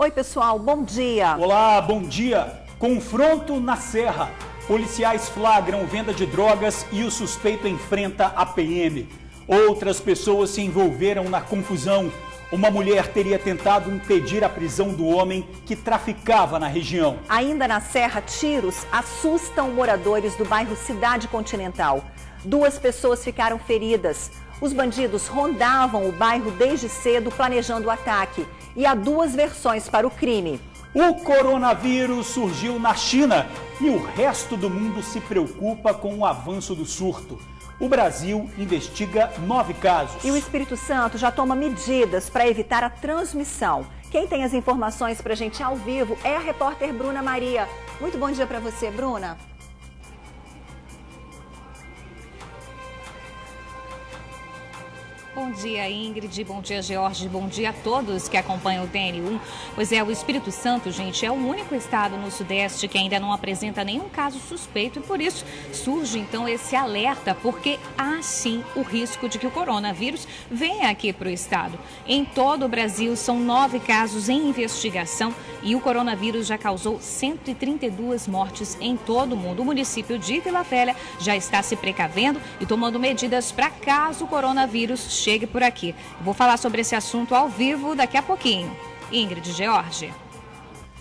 Oi, pessoal, bom dia. Olá, bom dia. Confronto na Serra. Policiais flagram venda de drogas e o suspeito enfrenta a PM. Outras pessoas se envolveram na confusão. Uma mulher teria tentado impedir a prisão do homem que traficava na região. Ainda na Serra, tiros assustam moradores do bairro Cidade Continental. 2 pessoas ficaram feridas. Os bandidos rondavam o bairro desde cedo planejando o ataque. E há 2 versões para o crime. O coronavírus surgiu na China e o resto do mundo se preocupa com o avanço do surto. O Brasil investiga 9 casos. E o Espírito Santo já toma medidas para evitar a transmissão. Quem tem as informações para a gente ao vivo é a repórter Bruna Maria. Muito bom dia para você, Bruna. Bom dia, Ingrid. Bom dia, George. Bom dia a todos que acompanham o TN1. Pois é, o Espírito Santo, gente, é o único estado no Sudeste que ainda não apresenta nenhum caso suspeito e por isso surge então esse alerta, porque há sim o risco de que o coronavírus venha aqui para o estado. Em todo o Brasil são 9 casos em investigação e o coronavírus já causou 132 mortes em todo o mundo. O município de Vila Velha já está se precavendo e tomando medidas para caso o coronavírus chegue por aqui. Vou falar sobre esse assunto ao vivo daqui a pouquinho. Ingrid, George.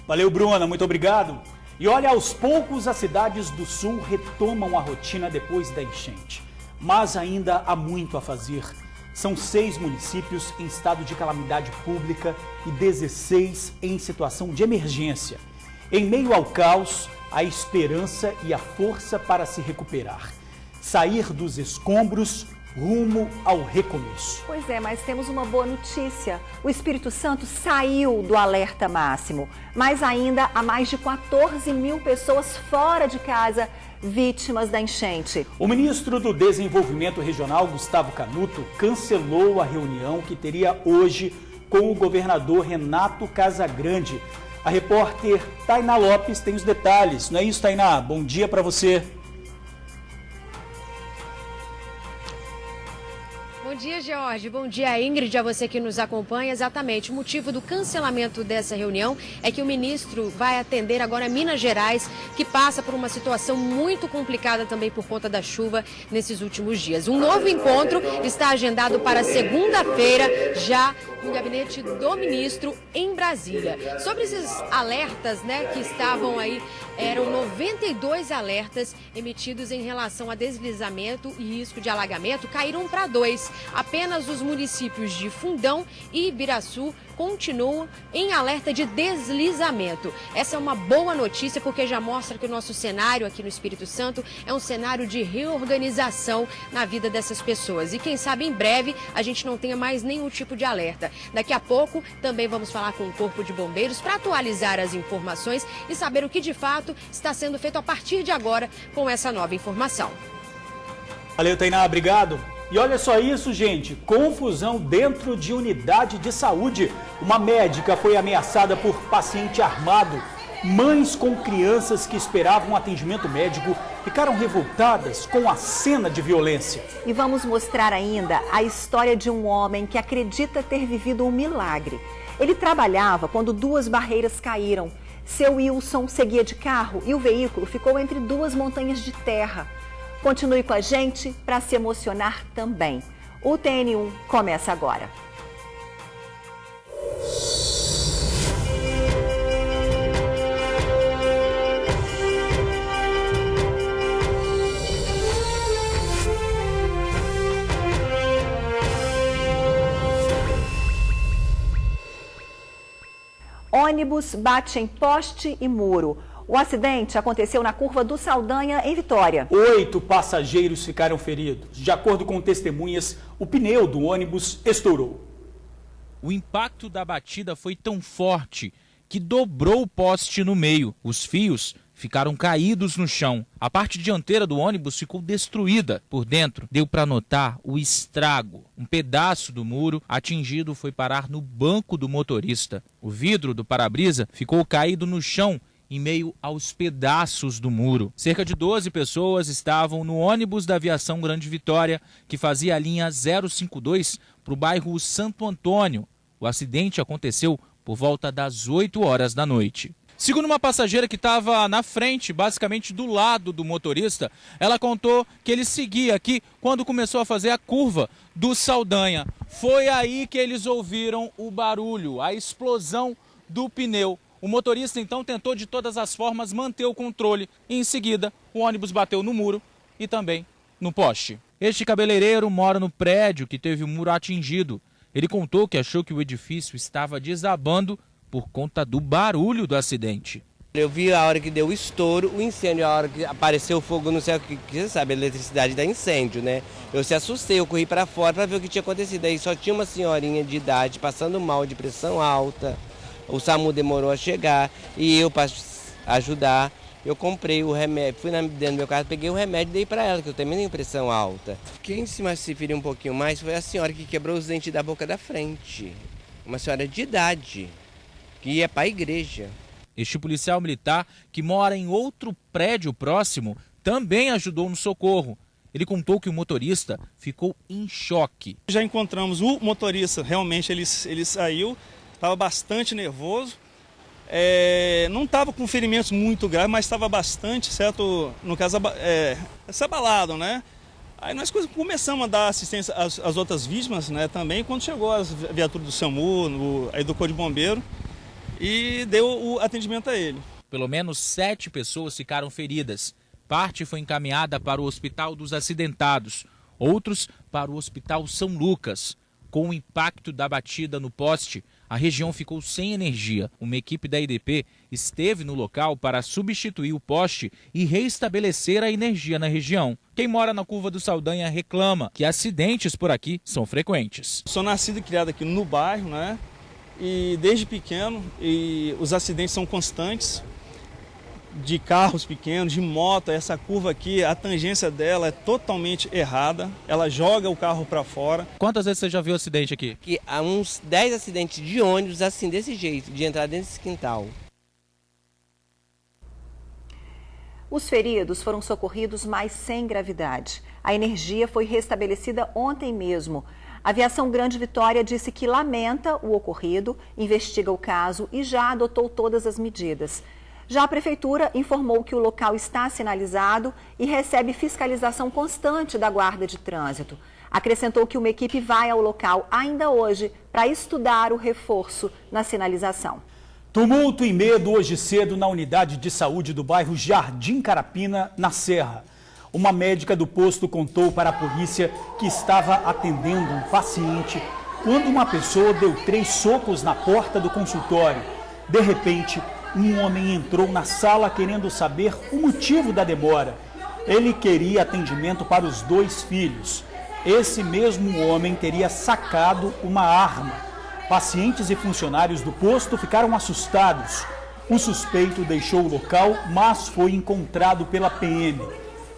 Valeu, Bruna, muito obrigado. E olha, aos poucos as cidades do sul retomam a rotina depois da enchente. Mas ainda há muito a fazer. São 6 municípios em estado de calamidade pública e 16 em situação de emergência. Em meio ao caos, a esperança e a força para se recuperar. Sair dos escombros rumo ao recomeço. Pois é, mas temos uma boa notícia. O Espírito Santo saiu do alerta máximo, mas ainda há mais de 14 mil pessoas fora de casa vítimas da enchente. O ministro do Desenvolvimento Regional, Gustavo Canuto, cancelou a reunião que teria hoje com o governador Renato Casagrande. A repórter Tainá Lopes tem os detalhes. Não é isso, Tainá? Bom dia para você. Bom dia, George. Bom dia, Ingrid, a você que nos acompanha. Exatamente, o motivo do cancelamento dessa reunião é que o ministro vai atender agora Minas Gerais, que passa por uma situação muito complicada também por conta da chuva nesses últimos dias. Um novo encontro está agendado para segunda-feira, já no gabinete do ministro em Brasília. Sobre esses alertas, que estavam aí, eram 92 alertas emitidos em relação a deslizamento e risco de alagamento, caíram para 2. Apenas os municípios de Fundão e Ibiraçu continuam em alerta de deslizamento. Essa é uma boa notícia porque já mostra que o nosso cenário aqui no Espírito Santo é um cenário de reorganização na vida dessas pessoas. E quem sabe em breve a gente não tenha mais nenhum tipo de alerta. Daqui a pouco também vamos falar com o Corpo de Bombeiros para atualizar as informações e saber o que de fato está sendo feito a partir de agora com essa nova informação. Valeu, Tainá, obrigado. E olha só isso, gente, confusão dentro de unidade de saúde. Uma médica foi ameaçada por paciente armado. Mães com crianças que esperavam atendimento médico ficaram revoltadas com a cena de violência. E vamos mostrar ainda a história de um homem que acredita ter vivido um milagre. Ele trabalhava quando 2 barreiras caíram. Seu Wilson seguia de carro e o veículo ficou entre 2 montanhas de terra. Continue com a gente para se emocionar também. O TN1 começa agora. Ônibus bate em poste e muro. O acidente aconteceu na curva do Saldanha, em Vitória. 8 passageiros ficaram feridos. De acordo com testemunhas, o pneu do ônibus estourou. O impacto da batida foi tão forte que dobrou o poste no meio. Os fios ficaram caídos no chão. A parte dianteira do ônibus ficou destruída. Por dentro, deu para notar o estrago. Um pedaço do muro atingido foi parar no banco do motorista. O vidro do para-brisa ficou caído no chão em meio aos pedaços do muro. Cerca de 12 pessoas estavam no ônibus da Aviação Grande Vitória, que fazia a linha 052 para o bairro Santo Antônio. O acidente aconteceu por volta das 8 horas da noite. Segundo uma passageira que estava na frente, basicamente do lado do motorista, ela contou que ele seguia aqui quando começou a fazer a curva do Saldanha. Foi aí que eles ouviram o barulho, a explosão do pneu. O motorista então tentou de todas as formas manter o controle e em seguida o ônibus bateu no muro e também no poste. Este cabeleireiro mora no prédio que teve o muro atingido. Ele contou que achou que o edifício estava desabando por conta do barulho do acidente. Eu vi a hora que deu o estouro, o incêndio, a hora que apareceu o fogo no céu, que você sabe, a eletricidade dá incêndio, né? Eu se assustei, eu corri para fora para ver o que tinha acontecido. Aí só tinha uma senhorinha de idade passando mal, de pressão alta. O SAMU demorou a chegar e eu, para ajudar, eu comprei o remédio, fui dentro do meu carro, peguei o remédio e dei para ela, que eu também tenho pressão alta. Quem se feriu um pouquinho mais foi a senhora que quebrou os dentes da boca da frente. Uma senhora de idade, que ia para a igreja. Este policial militar, que mora em outro prédio próximo, também ajudou no socorro. Ele contou que o motorista ficou em choque. Já encontramos o motorista, realmente ele saiu, estava bastante nervoso. Não estava com ferimentos muito graves, mas estava bastante, certo? No caso, abalado, né? Aí nós começamos a dar assistência às outras vítimas, né? Também quando chegou as viaturas do SAMU, aí do Corpo de Bombeiro, e deu o atendimento a ele. Pelo menos 7 pessoas ficaram feridas. Parte foi encaminhada para o Hospital dos Acidentados, outros para o Hospital São Lucas. Com o impacto da batida no poste, a região ficou sem energia. Uma equipe da IDP esteve no local para substituir o poste e reestabelecer a energia na região. Quem mora na Curva do Saldanha reclama que acidentes por aqui são frequentes. Sou nascido e criado aqui no bairro, né? E desde pequeno, e os acidentes são constantes, de carros pequenos, de moto. Essa curva aqui, a tangência dela é totalmente errada, ela joga o carro para fora. Quantas vezes você já viu acidente aqui? Que há uns 10 acidentes de ônibus assim, desse jeito, de entrar dentro desse quintal. Os feridos foram socorridos, mas sem gravidade. A energia foi restabelecida ontem mesmo. A Aviação Grande Vitória disse que lamenta o ocorrido, investiga o caso e já adotou todas as medidas. Já a Prefeitura informou que o local está sinalizado e recebe fiscalização constante da Guarda de Trânsito. Acrescentou que uma equipe vai ao local ainda hoje para estudar o reforço na sinalização. Tumulto e medo hoje cedo na unidade de saúde do bairro Jardim Carapina, na Serra. Uma médica do posto contou para a polícia que estava atendendo um paciente quando uma pessoa deu 3 socos na porta do consultório. De repente, um homem entrou na sala querendo saber o motivo da demora. Ele queria atendimento para os 2 filhos. Esse mesmo homem teria sacado uma arma. Pacientes e funcionários do posto ficaram assustados. O suspeito deixou o local, mas foi encontrado pela PM.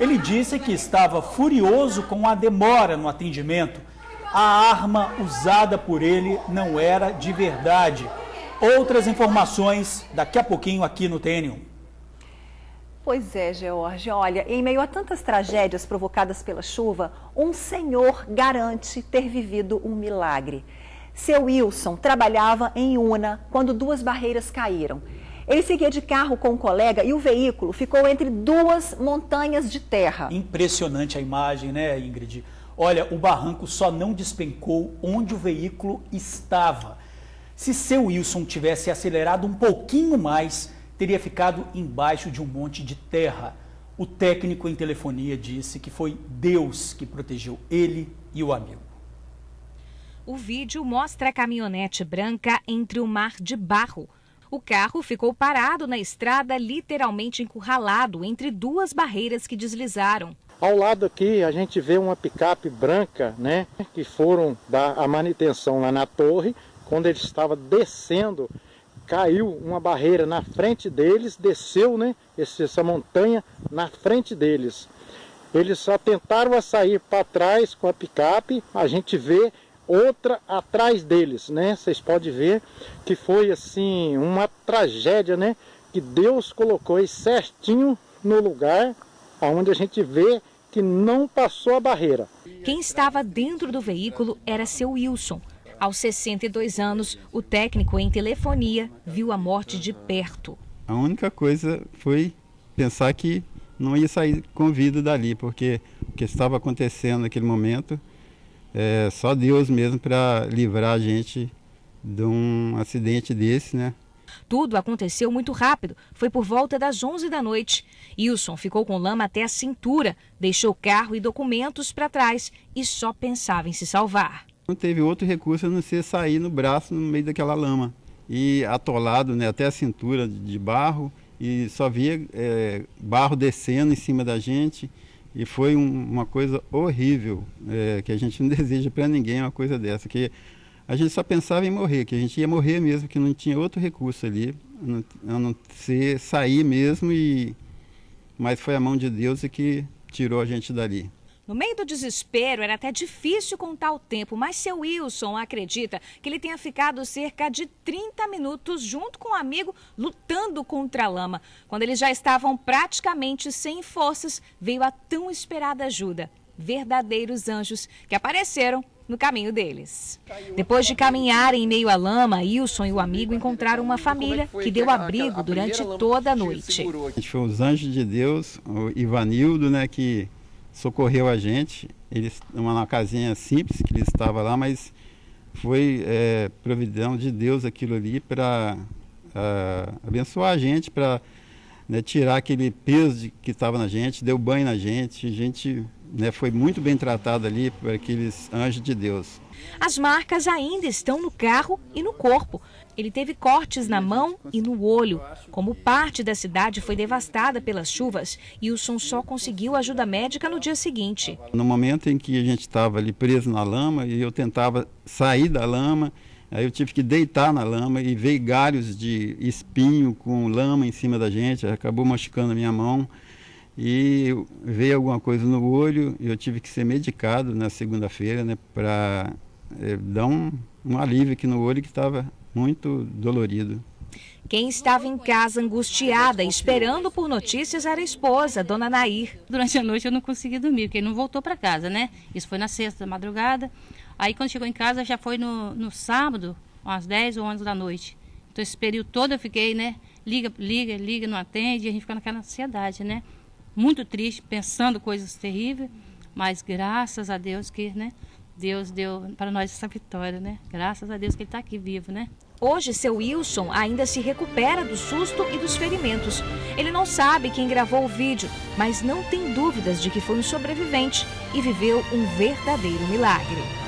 Ele disse que estava furioso com a demora no atendimento. A arma usada por ele não era de verdade. Outras informações daqui a pouquinho aqui no TN1. Pois é, George. Olha, em meio a tantas tragédias provocadas pela chuva, um senhor garante ter vivido um milagre. Seu Wilson trabalhava em Una quando 2 barreiras caíram. Ele seguia de carro com um colega e o veículo ficou entre 2 montanhas de terra. Impressionante a imagem, né, Ingrid? Olha, o barranco só não despencou onde o veículo estava. Se seu Wilson tivesse acelerado um pouquinho mais, teria ficado embaixo de um monte de terra. O técnico em telefonia disse que foi Deus que protegeu ele e o amigo. O vídeo mostra a caminhonete branca entre o mar de barro. O carro ficou parado na estrada, literalmente encurralado entre 2 barreiras que deslizaram. Ao lado aqui a gente vê uma picape branca, né, que foram dar a manutenção lá na torre. Quando ele estava descendo, caiu uma barreira na frente deles, desceu, né, essa montanha na frente deles. Eles só tentaram sair para trás com a picape, a gente vê outra atrás deles, né? Vocês podem ver que foi assim uma tragédia, né? Que Deus colocou aí certinho no lugar onde a gente vê que não passou a barreira. Quem estava dentro do veículo era seu Wilson. Aos 62 anos, o técnico em telefonia viu a morte de perto. A única coisa foi pensar que não ia sair com vida dali, porque o que estava acontecendo naquele momento, só Deus mesmo para livrar a gente de um acidente desse, né? Tudo aconteceu muito rápido, foi por volta das 11 da noite. Wilson ficou com lama até a cintura, deixou carro e documentos para trás e só pensava em se salvar. Não teve outro recurso a não ser sair no braço no meio daquela lama e atolado, né, até a cintura de barro, e só via barro descendo em cima da gente, e foi uma coisa horrível, que a gente não deseja para ninguém uma coisa dessa, que a gente só pensava em morrer, que a gente ia morrer mesmo, que não tinha outro recurso ali, a não ser sair mesmo, mas foi a mão de Deus que tirou a gente dali. No meio do desespero, era até difícil contar o tempo, mas seu Wilson acredita que ele tenha ficado cerca de 30 minutos junto com um amigo lutando contra a lama. Quando eles já estavam praticamente sem forças, veio a tão esperada ajuda. Verdadeiros anjos que apareceram no caminho deles. Depois de caminharem em meio à lama, Wilson e o amigo encontraram uma família que deu abrigo durante toda a noite. Foi os anjos de Deus, o Ivanildo, né, que socorreu a gente. Eles uma casinha simples que ele estava lá, mas foi providência de Deus aquilo ali para abençoar a gente, para, né, tirar aquele peso que estava na gente, deu banho na gente, a gente, né, foi muito bem tratado ali por aqueles anjos de Deus. As marcas ainda estão no carro e no corpo. Ele teve cortes na mão e no olho. Como parte da cidade foi devastada pelas chuvas, Wilson só conseguiu ajuda médica no dia seguinte. No momento em que a gente estava ali preso na lama e eu tentava sair da lama, aí eu tive que deitar na lama e veio galhos de espinho com lama em cima da gente, acabou machucando a minha mão. E veio alguma coisa no olho e eu tive que ser medicado na segunda-feira, né, para dar um alívio aqui no olho que estava muito dolorido. Quem estava em casa angustiada, esperando por notícias, era a esposa, dona Nair. Durante a noite eu não consegui dormir, porque ele não voltou para casa, né? Isso foi na sexta da madrugada. Aí quando chegou em casa já foi no sábado, às 10 ou 11 da noite. Então esse período todo eu fiquei, né? Liga, não atende, e a gente fica naquela ansiedade, né? Muito triste, pensando coisas terríveis, mas graças a Deus que, né, Deus deu para nós essa vitória, né? Graças a Deus que ele está aqui vivo, né? Hoje, seu Wilson ainda se recupera do susto e dos ferimentos. Ele não sabe quem gravou o vídeo, mas não tem dúvidas de que foi um sobrevivente e viveu um verdadeiro milagre.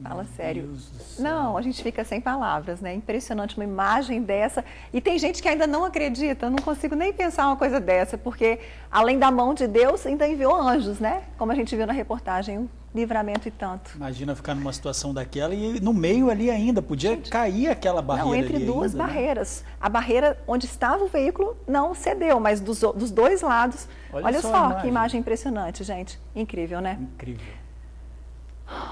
Fala sério. Não, a gente fica sem palavras, né? Impressionante uma imagem dessa. E tem gente que ainda não acredita, eu não consigo nem pensar uma coisa dessa, porque além da mão de Deus, ainda enviou anjos, né? Como a gente viu na reportagem, um livramento e tanto. Imagina ficar numa situação daquela e no meio ali ainda, podia cair aquela barreira. Não, entre duas barreiras. Né? A barreira onde estava o veículo não cedeu, mas dos dois lados. Olha só que imagem impressionante, gente. Incrível, né? Incrível.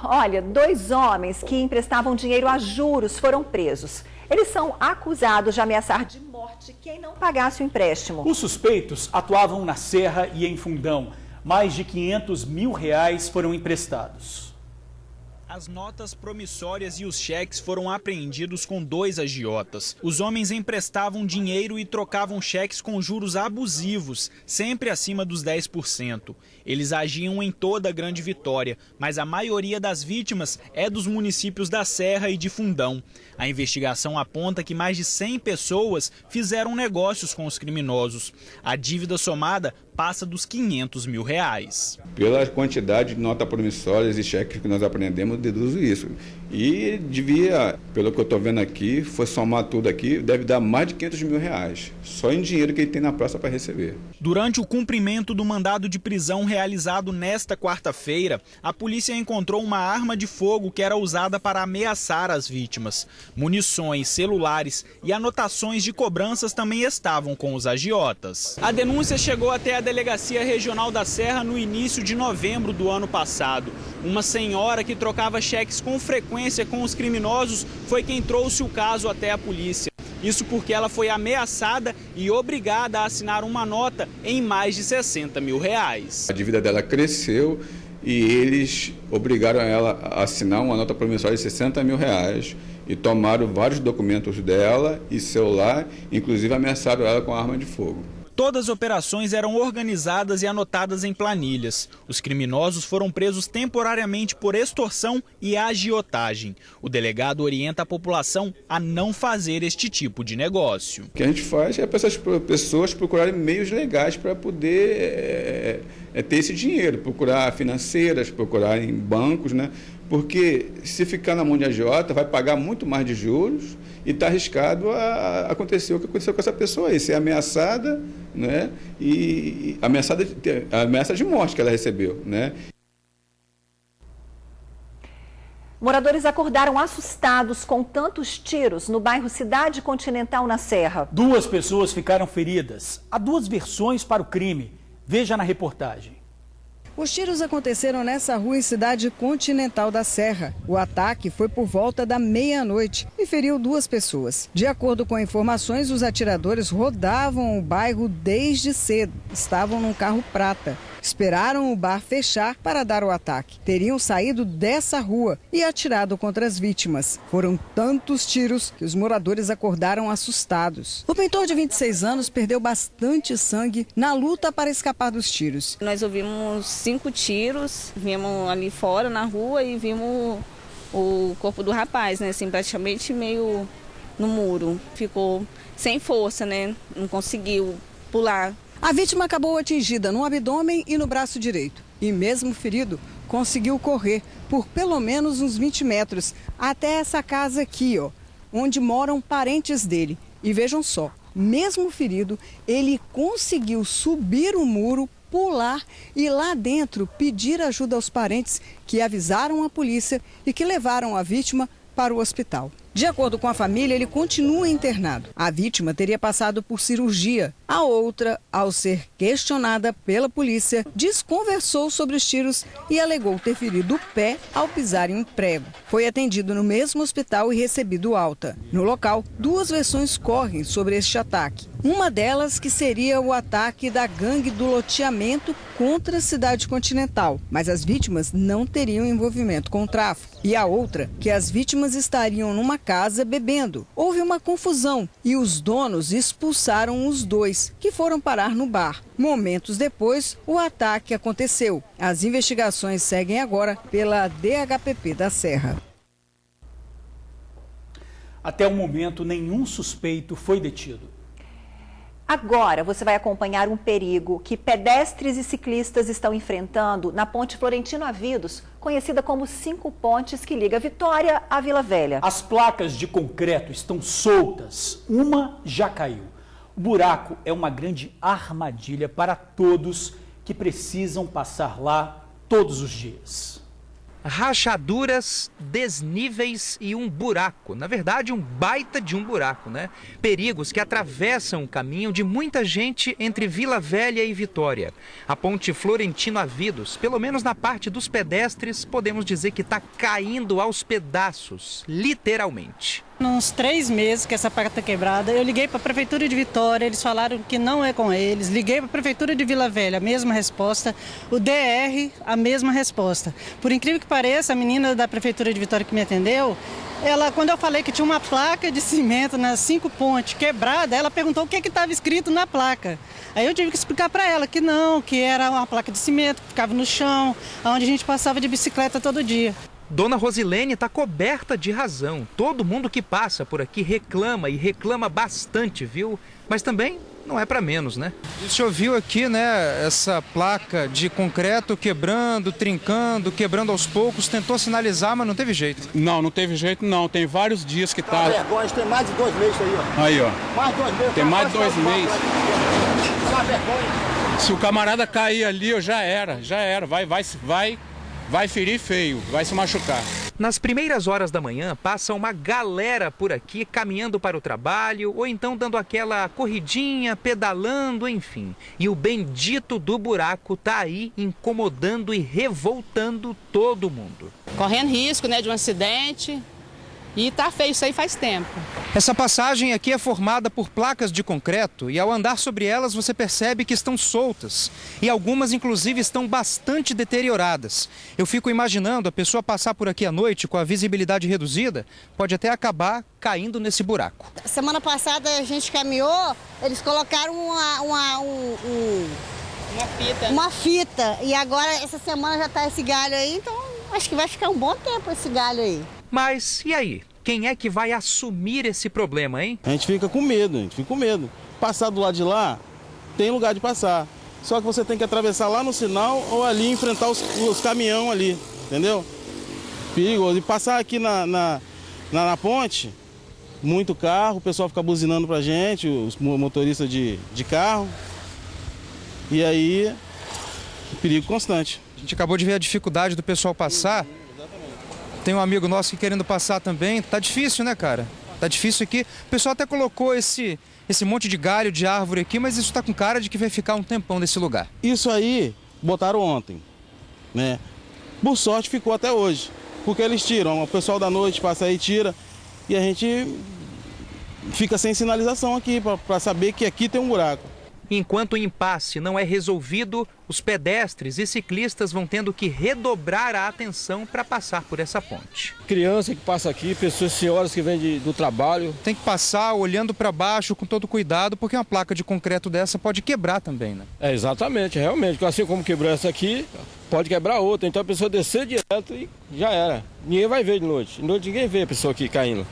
Olha, 2 homens que emprestavam dinheiro a juros foram presos. Eles são acusados de ameaçar de morte quem não pagasse o empréstimo. Os suspeitos atuavam na Serra e em Fundão. Mais de R$500 mil foram emprestados. As notas promissórias e os cheques foram apreendidos com 2 agiotas. Os homens emprestavam dinheiro e trocavam cheques com juros abusivos, sempre acima dos 10%. Eles agiam em toda a Grande Vitória, mas a maioria das vítimas é dos municípios da Serra e de Fundão. A investigação aponta que mais de 100 pessoas fizeram negócios com os criminosos. A dívida somada passa dos R$500 mil. Pela quantidade de notas promissórias e cheques que nós aprendemos, deduzo isso. E devia, pelo que eu estou vendo aqui, foi somar tudo aqui, deve dar mais de R$500 mil, só em dinheiro que ele tem na praça para receber. Durante o cumprimento do mandado de prisão realizado nesta quarta-feira, a polícia encontrou uma arma de fogo que era usada para ameaçar as vítimas. Munições, celulares e anotações de cobranças também estavam com os agiotas. A denúncia chegou até a Delegacia Regional da Serra no início de novembro do ano passado. Uma senhora que trocava cheques com frequência com os criminosos foi quem trouxe o caso até a polícia. Isso porque ela foi ameaçada e obrigada a assinar uma nota em mais de R$60 mil. A dívida dela cresceu e eles obrigaram ela a assinar uma nota promissória de R$60 mil e tomaram vários documentos dela e celular, inclusive ameaçaram ela com arma de fogo. Todas as operações eram organizadas e anotadas em planilhas. Os criminosos foram presos temporariamente por extorsão e agiotagem. O delegado orienta a população a não fazer este tipo de negócio. O que a gente faz é para essas pessoas procurarem meios legais para poder ter esse dinheiro, procurar financeiras, procurar em bancos, né? Porque se ficar na mão de agiota, vai pagar muito mais de juros e está arriscado a acontecer o que aconteceu com essa pessoa aí, ser ameaçada, né? E a ameaça de morte que ela recebeu, né? Moradores acordaram assustados com tantos tiros no bairro Cidade Continental, na Serra. 2 pessoas ficaram feridas. Há 2 versões para o crime. Veja na reportagem. Os tiros aconteceram nessa rua em Cidade Continental da Serra. O ataque foi por volta da meia-noite e feriu 2 pessoas. De acordo com informações, os atiradores rodavam o bairro desde cedo. Estavam num carro prata. Esperaram o bar fechar para dar o ataque. Teriam saído dessa rua e atirado contra as vítimas. Foram tantos tiros que os moradores acordaram assustados. O pintor de 26 anos perdeu bastante sangue na luta para escapar dos tiros. Nós ouvimos 5 tiros, vimos ali fora na rua e vimos o corpo do rapaz, né? Assim, praticamente meio no muro. Ficou sem força, né? Não conseguiu pular. A vítima acabou atingida no abdômen e no braço direito. E mesmo ferido, conseguiu correr por pelo menos uns 20 metros até essa casa aqui, ó, onde moram parentes dele. E vejam só, mesmo ferido, ele conseguiu subir o muro, pular e lá dentro pedir ajuda aos parentes que avisaram a polícia e que levaram a vítima para o hospital. De acordo com a família, ele continua internado. A vítima teria passado por cirurgia. A outra, ao ser questionada pela polícia, desconversou sobre os tiros e alegou ter ferido o pé ao pisar em um prego. Foi atendido no mesmo hospital e recebido alta. No local, 2 versões correm sobre este ataque. Uma delas que seria o ataque da gangue do loteamento contra a Cidade Continental, mas as vítimas não teriam envolvimento com o tráfico. E a outra, que as vítimas estariam numa casa bebendo. Houve uma confusão e os donos expulsaram os 2, que foram parar no bar. Momentos depois, o ataque aconteceu. As investigações seguem agora pela DHPP da Serra. Até o momento, nenhum suspeito foi detido. Agora você vai acompanhar um perigo que pedestres e ciclistas estão enfrentando na ponte Florentino Avidos, conhecida como 5 pontes que liga Vitória à Vila Velha. As placas de concreto estão soltas, uma já caiu. O buraco é uma grande armadilha para todos que precisam passar lá todos os dias. Rachaduras, desníveis e um buraco. Na verdade, um baita de um buraco, né? Perigos que atravessam o caminho de muita gente entre Vila Velha e Vitória. A ponte Florentino Avidos, pelo menos na parte dos pedestres, podemos dizer que está caindo aos pedaços, literalmente. Uns 3 meses que essa placa está quebrada, eu liguei para a Prefeitura de Vitória, eles falaram que não é com eles. Liguei para a Prefeitura de Vila Velha, a mesma resposta. O DR, a mesma resposta. Por incrível que pareça, a menina da Prefeitura de Vitória que me atendeu, quando eu falei que tinha uma placa de cimento nas 5 pontes quebrada, ela perguntou o que estava escrito na placa. Aí eu tive que explicar para ela que não, que era uma placa de cimento que ficava no chão, onde a gente passava de bicicleta todo dia. Dona Rosilene está coberta de razão. Todo mundo que passa por aqui reclama e reclama bastante, viu? Mas também não é para menos, né? O senhor viu aqui, né, essa placa de concreto quebrando, trincando, quebrando aos poucos, tentou sinalizar, mas não teve jeito. Não teve jeito não, tem vários dias que tá... vergonha, tem mais de 2 meses aí, ó. Aí, ó. Mais de 2 meses. Tem mais de 2 meses. Uma vergonha. Se o camarada cair ali, já era. Vai ferir feio, vai se machucar. Nas primeiras horas da manhã, passa uma galera por aqui caminhando para o trabalho ou então dando aquela corridinha, pedalando, enfim. E o bendito do buraco tá aí incomodando e revoltando todo mundo. Correndo risco, né, de um acidente. E tá feio isso aí faz tempo. Essa passagem aqui é formada por placas de concreto e ao andar sobre elas você percebe que estão soltas e algumas inclusive estão bastante deterioradas. Eu fico imaginando a pessoa passar por aqui à noite com a visibilidade reduzida, pode até acabar caindo nesse buraco. Semana passada a gente caminhou, eles colocaram uma fita e agora essa semana já tá esse galho aí, então acho que vai ficar um bom tempo esse galho aí. Mas e aí? Quem é que vai assumir esse problema, hein? A gente fica com medo, Passar do lado de lá, tem lugar de passar. Só que você tem que atravessar lá no sinal ou ali enfrentar os caminhões ali, entendeu? Perigoso. E passar aqui na ponte, muito carro, o pessoal fica buzinando pra gente, os motoristas de carro. E aí, perigo constante. A gente acabou de ver a dificuldade do pessoal passar. Tem um amigo nosso que querendo passar também. Tá difícil, né, cara? Tá difícil aqui. O pessoal até colocou esse monte de galho de árvore aqui, mas isso tá com cara de que vai ficar um tempão nesse lugar. Isso aí botaram ontem, né? Por sorte ficou até hoje, porque eles tiram. O pessoal da noite passa aí, tira, e a gente fica sem sinalização aqui para saber que aqui tem um buraco. Enquanto o impasse não é resolvido, os pedestres e ciclistas vão tendo que redobrar a atenção para passar por essa ponte. Criança que passa aqui, pessoas, senhoras que vêm do trabalho. Tem que passar olhando para baixo com todo cuidado, porque uma placa de concreto dessa pode quebrar também, né? É, exatamente, realmente. Assim como quebrou essa aqui, pode quebrar outra. Então a pessoa descer direto e já era. Ninguém vai ver de noite. De noite ninguém vê a pessoa aqui caindo.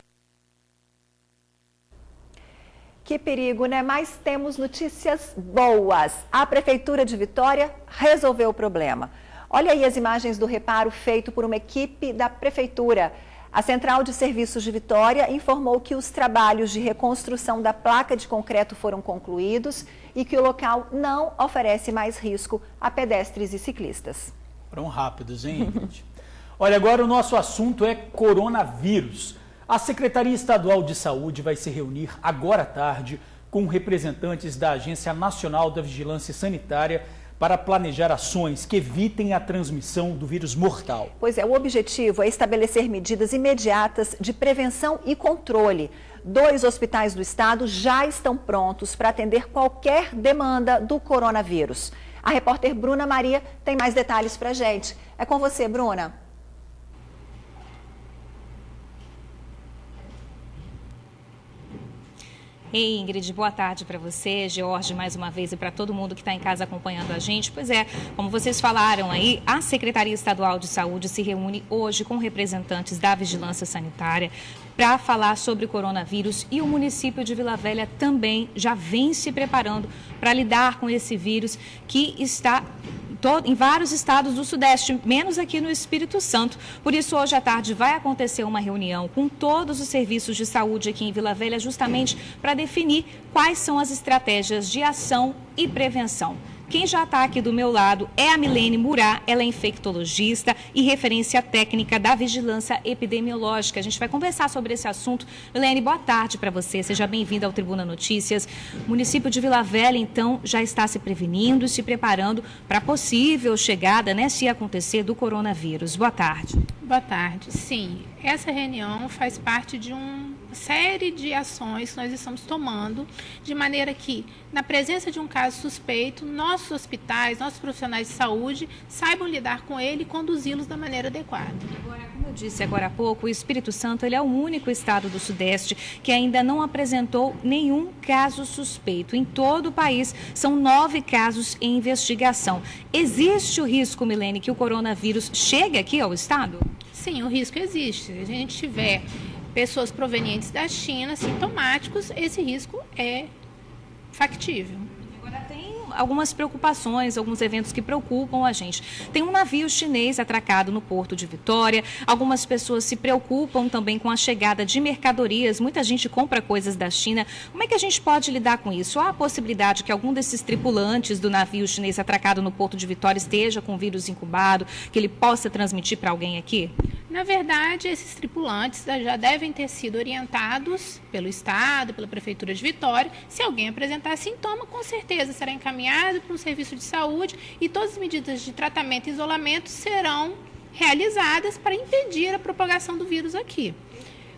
Que perigo, né? Mas temos notícias boas. A Prefeitura de Vitória resolveu o problema. Olha aí as imagens do reparo feito por uma equipe da Prefeitura. A Central de Serviços de Vitória informou que os trabalhos de reconstrução da placa de concreto foram concluídos e que o local não oferece mais risco a pedestres e ciclistas. Foram rápidos, hein, Ingrid? Olha, agora o nosso assunto é coronavírus. A Secretaria Estadual de Saúde vai se reunir agora à tarde com representantes da Agência Nacional da Vigilância Sanitária para planejar ações que evitem a transmissão do vírus mortal. Pois é, o objetivo é estabelecer medidas imediatas de prevenção e controle. 2 hospitais do estado já estão prontos para atender qualquer demanda do coronavírus. A repórter Bruna Maria tem mais detalhes para a gente. É com você, Bruna. Ei, Ingrid, boa tarde para você, George, mais uma vez, e para todo mundo que está em casa acompanhando a gente. Pois é, como vocês falaram aí, a Secretaria Estadual de Saúde se reúne hoje com representantes da Vigilância Sanitária para falar sobre o coronavírus e o município de Vila Velha também já vem se preparando para lidar com esse vírus que está em vários estados do Sudeste, menos aqui no Espírito Santo. Por isso, hoje à tarde vai acontecer uma reunião com todos os serviços de saúde aqui em Vila Velha, justamente para definir quais são as estratégias de ação e prevenção. Quem já está aqui do meu lado é a Milene Murá, ela é infectologista e referência técnica da Vigilância Epidemiológica. A gente vai conversar sobre esse assunto. Milene, boa tarde para você, seja bem-vinda ao Tribuna Notícias. O município de Vila Velha, então, já está se prevenindo e se preparando para a possível chegada, né, se acontecer, do coronavírus. Boa tarde. Boa tarde. Sim, essa reunião faz parte de uma série de ações que nós estamos tomando, de maneira que, na presença de um caso suspeito, nossos hospitais, nossos profissionais de saúde saibam lidar com ele e conduzi-los da maneira adequada. Agora, como eu disse agora há pouco, o Espírito Santo ele é o único estado do Sudeste que ainda não apresentou nenhum caso suspeito. Em todo o país, são 9 casos em investigação. Existe o risco, Milene, que o coronavírus chegue aqui ao estado? Sim, o risco existe. Se a gente tiver pessoas provenientes da China, sintomáticos, esse risco é factível. Agora tem algumas preocupações, alguns eventos que preocupam a gente. Tem um navio chinês atracado no Porto de Vitória, algumas pessoas se preocupam também com a chegada de mercadorias, muita gente compra coisas da China. Como é que a gente pode lidar com isso? Há a possibilidade que algum desses tripulantes do navio chinês atracado no Porto de Vitória esteja com vírus incubado, que ele possa transmitir para alguém aqui? Na verdade, esses tripulantes já devem ter sido orientados pelo Estado, pela Prefeitura de Vitória. Se alguém apresentar sintoma, com certeza será encaminhado para um serviço de saúde e todas as medidas de tratamento e isolamento serão realizadas para impedir a propagação do vírus aqui.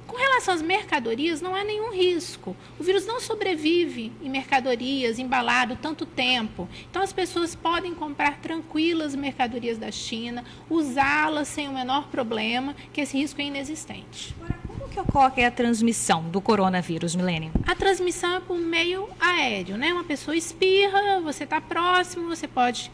Com relação às mercadorias, não há nenhum risco. O vírus não sobrevive em mercadorias, embalado tanto tempo. Então, as pessoas podem comprar tranquilas mercadorias da China, usá-las sem o menor problema, que esse risco é inexistente. Como que ocorre a transmissão do coronavírus, Milene? A transmissão é por meio aéreo, né? Uma pessoa espirra, você está próximo, você pode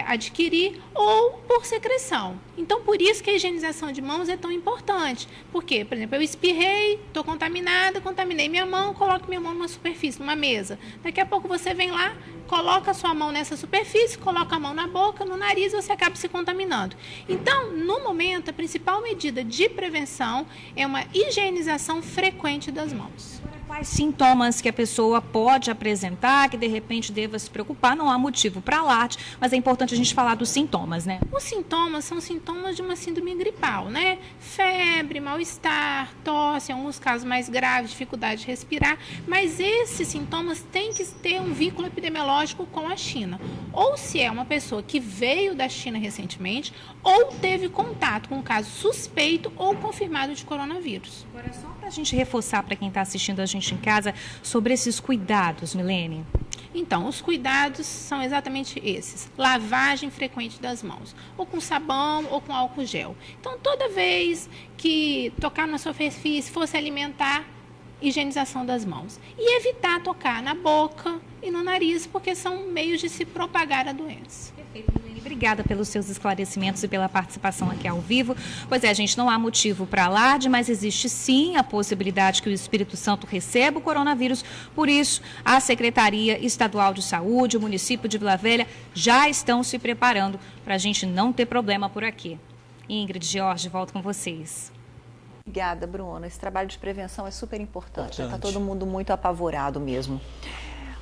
adquirir, ou por secreção. Então, por isso que a higienização de mãos é tão importante. Porque, por exemplo, eu espirrei, estou contaminada, contaminei minha mão, coloco minha mão numa superfície, numa mesa. Daqui a pouco você vem lá, coloca a sua mão nessa superfície, coloca a mão na boca, no nariz, e você acaba se contaminando. Então, no momento, a principal medida de prevenção é uma higienização frequente das mãos. Quais sintomas que a pessoa pode apresentar, que de repente deva se preocupar? Não há motivo para alarde, mas é importante a gente falar dos sintomas, né? Os sintomas são sintomas de uma síndrome gripal, né? Febre, mal-estar, tosse, em alguns casos mais graves, dificuldade de respirar, mas esses sintomas têm que ter um vínculo epidemiológico com a China. Ou se é uma pessoa que veio da China recentemente, ou teve contato com um caso suspeito ou confirmado de coronavírus. Agora, só para a gente reforçar para quem está assistindo a gente em casa sobre esses cuidados, Milene. Então, os cuidados são exatamente esses. Lavagem frequente das mãos, ou com sabão ou com álcool gel. Então, toda vez que tocar na superfície, for se alimentar, higienização das mãos. E evitar tocar na boca e no nariz, porque são meios de se propagar a doença. Perfeito, Milene. Obrigada pelos seus esclarecimentos e pela participação aqui ao vivo. Pois é, gente, não há motivo para alarde, mas existe sim a possibilidade que o Espírito Santo receba o coronavírus. Por isso, a Secretaria Estadual de Saúde, o município de Vila Velha, já estão se preparando para a gente não ter problema por aqui. Ingrid, Jorge, volto com vocês. Obrigada, Bruna. Esse trabalho de prevenção é super importante. Está todo mundo muito apavorado mesmo.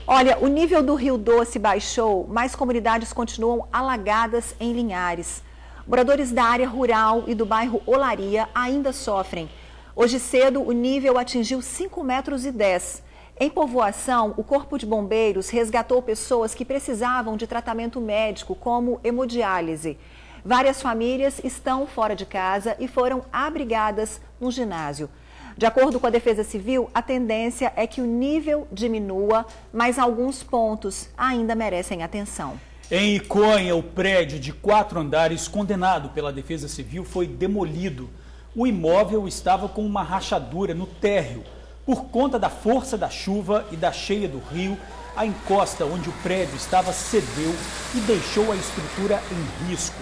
Olha, o nível do Rio Doce baixou, mas comunidades continuam alagadas em Linhares. Moradores da área rural e do bairro Olaria ainda sofrem. Hoje cedo, o nível atingiu 5,10 metros. Em Povoação, o Corpo de Bombeiros resgatou pessoas que precisavam de tratamento médico, como hemodiálise. Várias famílias estão fora de casa e foram abrigadas no ginásio. De acordo com a Defesa Civil, a tendência é que o nível diminua, mas alguns pontos ainda merecem atenção. Em Iconha, o prédio de 4 andares condenado pela Defesa Civil foi demolido. O imóvel estava com uma rachadura no térreo. Por conta da força da chuva e da cheia do rio, a encosta onde o prédio estava cedeu e deixou a estrutura em risco.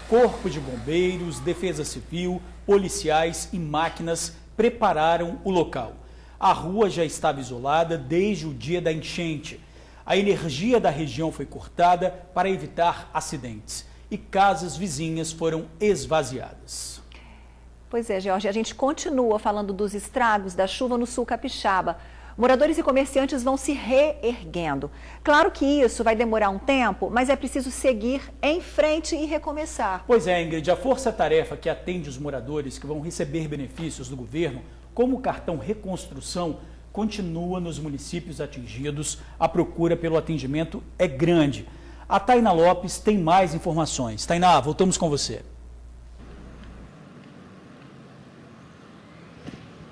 Corpo de Bombeiros, Defesa Civil, policiais e máquinas prepararam o local. A rua já estava isolada desde o dia da enchente. A energia da região foi cortada para evitar acidentes e casas vizinhas foram esvaziadas. Pois é, Jorge, a gente continua falando dos estragos da chuva no sul capixaba. Moradores e comerciantes vão se reerguendo. Claro que isso vai demorar um tempo, mas é preciso seguir em frente e recomeçar. Pois é, Ingrid, a força-tarefa que atende os moradores que vão receber benefícios do governo, como o cartão Reconstrução, continua nos municípios atingidos. A procura pelo atendimento é grande. A Tainá Lopes tem mais informações. Tainá, voltamos com você.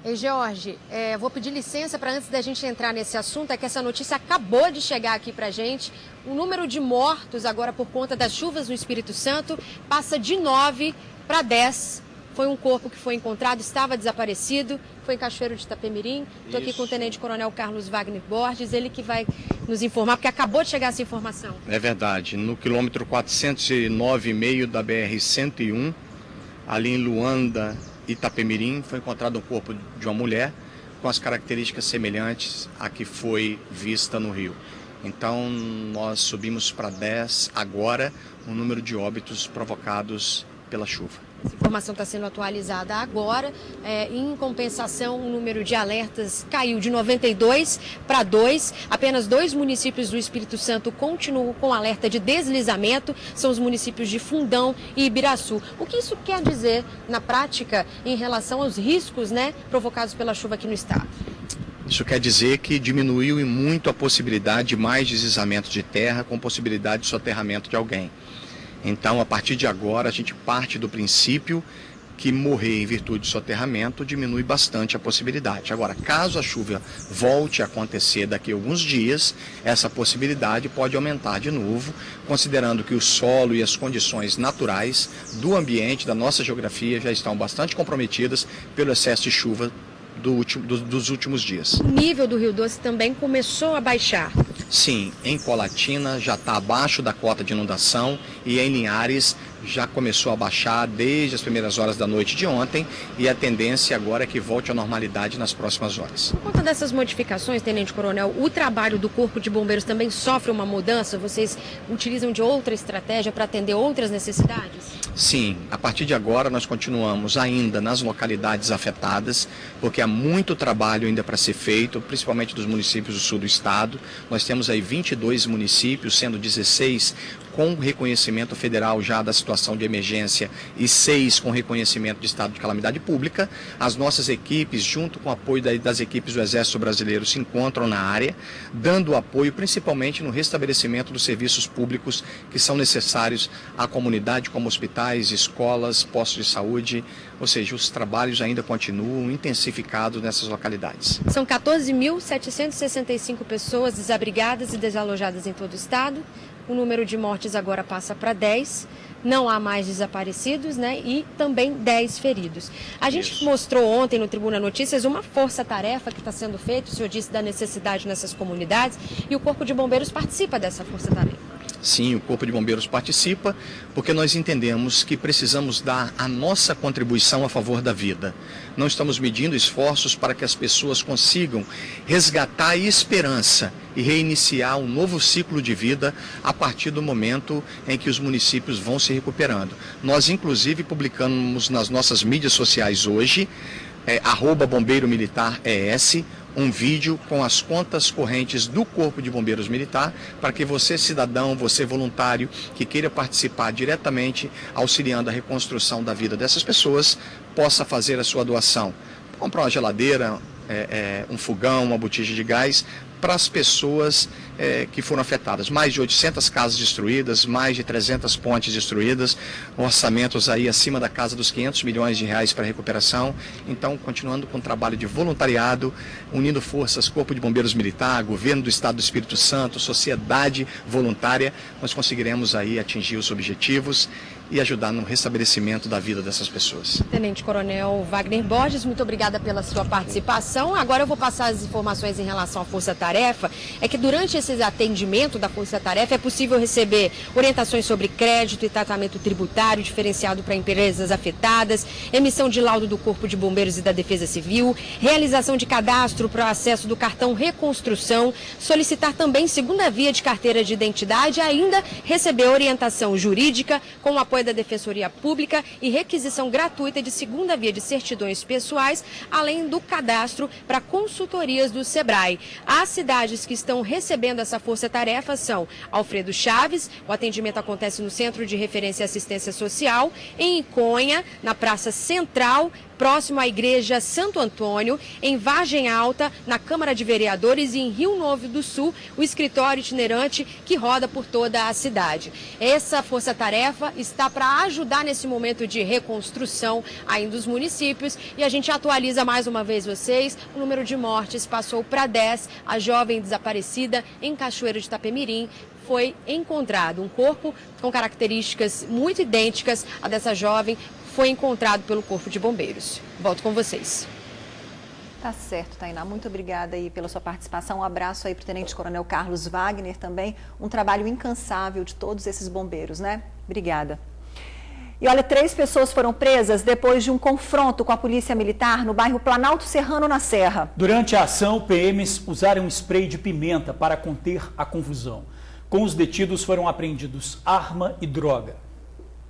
Ei, Jorge, vou pedir licença para antes da gente entrar nesse assunto, é que essa notícia acabou de chegar aqui para a gente. O número de mortos agora por conta das chuvas no Espírito Santo passa de 9 para 10. Foi um corpo que foi encontrado, estava desaparecido, foi em Cachoeiro de Itapemirim. Estou aqui com o Tenente Coronel Carlos Wagner Borges, ele que vai nos informar, porque acabou de chegar essa informação. É verdade, no quilômetro 409,5 da BR-101, ali em Luanda, Itapemirim, foi encontrado um corpo de uma mulher com as características semelhantes à que foi vista no rio. Então, nós subimos para 10 agora o número de óbitos provocados pela chuva. Essa informação está sendo atualizada agora. Em compensação, o número de alertas caiu de 92 para 2. Apenas 2 municípios do Espírito Santo continuam com alerta de deslizamento. São os municípios de Fundão e Ibiraçu. O que isso quer dizer na prática em relação aos riscos, provocados pela chuva aqui no estado? Isso quer dizer que diminuiu em muito a possibilidade de mais deslizamento de terra com possibilidade de soterramento de alguém. Então, a partir de agora, a gente parte do princípio que morrer em virtude de soterramento diminui bastante a possibilidade. Agora, caso a chuva volte a acontecer daqui a alguns dias, essa possibilidade pode aumentar de novo, considerando que o solo e as condições naturais do ambiente, da nossa geografia, já estão bastante comprometidas pelo excesso de chuva dos últimos dias. O nível do Rio Doce também começou a baixar. Sim, em Colatina já está abaixo da cota de inundação e em Linhares já começou a baixar desde as primeiras horas da noite de ontem e a tendência agora é que volte à normalidade nas próximas horas. Por conta dessas modificações, Tenente Coronel, o trabalho do Corpo de Bombeiros também sofre uma mudança? Vocês utilizam de outra estratégia para atender outras necessidades? Sim, a partir de agora nós continuamos ainda nas localidades afetadas, porque há muito trabalho ainda para ser feito, principalmente dos municípios do sul do estado. Nós temos aí 22 municípios, sendo 16 com reconhecimento federal já da situação de emergência e 6 com reconhecimento de estado de calamidade pública. As nossas equipes, junto com o apoio das equipes do Exército Brasileiro, se encontram na área, dando apoio principalmente no restabelecimento dos serviços públicos que são necessários à comunidade, como hospitais, escolas, postos de saúde, ou seja, os trabalhos ainda continuam intensificados nessas localidades. São 14.765 pessoas desabrigadas e desalojadas em todo o estado. O número de mortes agora passa para 10, não há mais desaparecidos, né? E também 10 feridos. A gente mostrou ontem no Tribuna Notícias uma força-tarefa que está sendo feita, o senhor disse da necessidade nessas comunidades, e o Corpo de Bombeiros participa dessa força-tarefa. Sim, o Corpo de Bombeiros participa, porque nós entendemos que precisamos dar a nossa contribuição a favor da vida. Não estamos medindo esforços para que as pessoas consigam resgatar a esperança e reiniciar um novo ciclo de vida a partir do momento em que os municípios vão se recuperando. Nós, inclusive, publicamos nas nossas mídias sociais hoje, @BombeiroMilitarES, um vídeo com as contas correntes do Corpo de Bombeiros Militar, para que você, cidadão, você voluntário, que queira participar diretamente, auxiliando a reconstrução da vida dessas pessoas, possa fazer a sua doação. Comprar uma geladeira, um fogão, uma botija de gás, para as pessoas que foram afetadas. Mais de 800 casas destruídas, mais de 300 pontes destruídas, orçamentos aí acima da casa dos 500 milhões de reais para recuperação. Então, continuando com o trabalho de voluntariado, unindo forças, Corpo de Bombeiros Militar, Governo do Estado do Espírito Santo, sociedade voluntária, nós conseguiremos aí atingir os objetivos e ajudar no restabelecimento da vida dessas pessoas. Tenente Coronel Wagner Borges, muito obrigada pela sua participação. Agora eu vou passar as informações em relação à Força-Tarefa. É que durante esse atendimento da Força-Tarefa é possível receber orientações sobre crédito e tratamento tributário diferenciado para empresas afetadas, emissão de laudo do Corpo de Bombeiros e da Defesa Civil, realização de cadastro para o acesso do cartão Reconstrução, solicitar também segunda via de carteira de identidade e ainda receber orientação jurídica com o apoio da Defensoria Pública e requisição gratuita de segunda via de certidões pessoais, além do cadastro para consultorias do SEBRAE. As cidades que estão recebendo essa força-tarefa são Alfredo Chaves, o atendimento acontece no Centro de Referência e Assistência Social, em Iconha, na Praça Central, próximo à Igreja Santo Antônio, em Vargem Alta, na Câmara de Vereadores e em Rio Novo do Sul, o escritório itinerante que roda por toda a cidade. Essa força-tarefa está para ajudar nesse momento de reconstrução aí dos municípios e a gente atualiza mais uma vez vocês, o número de mortes passou para 10, a jovem desaparecida em Cachoeiro de Itapemirim foi encontrado. Um corpo com características muito idênticas à dessa jovem foi encontrado pelo Corpo de Bombeiros. Volto com vocês. Tá certo, Tainá. Muito obrigada aí pela sua participação. Um abraço aí para o Tenente Coronel Carlos Wagner também. Um trabalho incansável de todos esses bombeiros, né? Obrigada. E olha, 3 pessoas foram presas depois de um confronto com a Polícia Militar no bairro Planalto Serrano, na Serra. Durante a ação, PMs usaram spray de pimenta para conter a confusão. Com os detidos foram apreendidos arma e droga.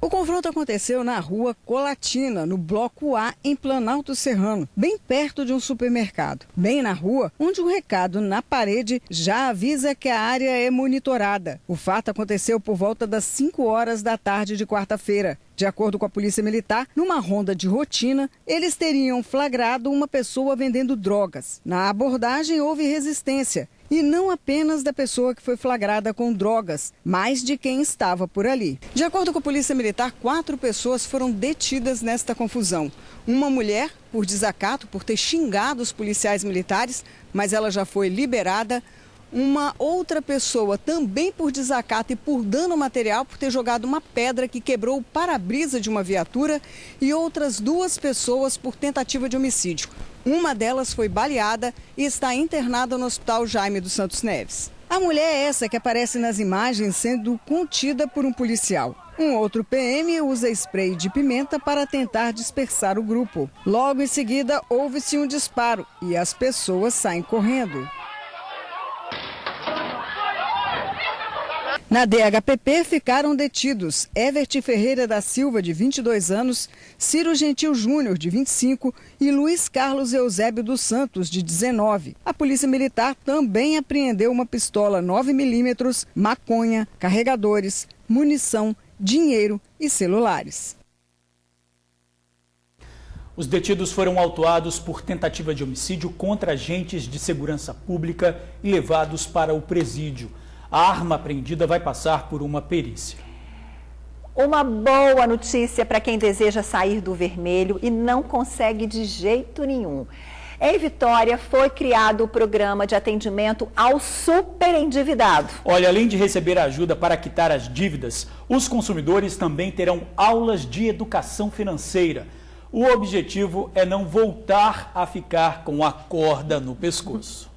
O confronto aconteceu na rua Colatina, no bloco A, em Planalto Serrano, bem perto de um supermercado. Bem na rua, onde um recado na parede já avisa que a área é monitorada. O fato aconteceu por volta das 5 horas da tarde de quarta-feira. De acordo com a Polícia Militar, numa ronda de rotina, eles teriam flagrado uma pessoa vendendo drogas. Na abordagem, houve resistência. E não apenas da pessoa que foi flagrada com drogas, mas de quem estava por ali. De acordo com a Polícia Militar, 4 pessoas foram detidas nesta confusão. Uma mulher, por desacato, por ter xingado os policiais militares, mas ela já foi liberada. Uma outra pessoa, também por desacato e por dano material, por ter jogado uma pedra que quebrou o para-brisa de uma viatura. E outras 2 pessoas por tentativa de homicídio. Uma delas foi baleada e está internada no Hospital Jaime dos Santos Neves. A mulher é essa que aparece nas imagens sendo contida por um policial. Um outro PM usa spray de pimenta para tentar dispersar o grupo. Logo em seguida, houve-se um disparo e as pessoas saem correndo. Na DHPP ficaram detidos Evert Ferreira da Silva, de 22 anos, Ciro Gentil Júnior, de 25 e Luiz Carlos Eusébio dos Santos, de 19. A Polícia Militar também apreendeu uma pistola 9mm, maconha, carregadores, munição, dinheiro e celulares. Os detidos foram autuados por tentativa de homicídio contra agentes de segurança pública e levados para o presídio. A arma apreendida vai passar por uma perícia. Uma boa notícia para quem deseja sair do vermelho e não consegue de jeito nenhum. Em Vitória foi criado o programa de atendimento ao superendividado. Olha, além de receber ajuda para quitar as dívidas, os consumidores também terão aulas de educação financeira. O objetivo é não voltar a ficar com a corda no pescoço.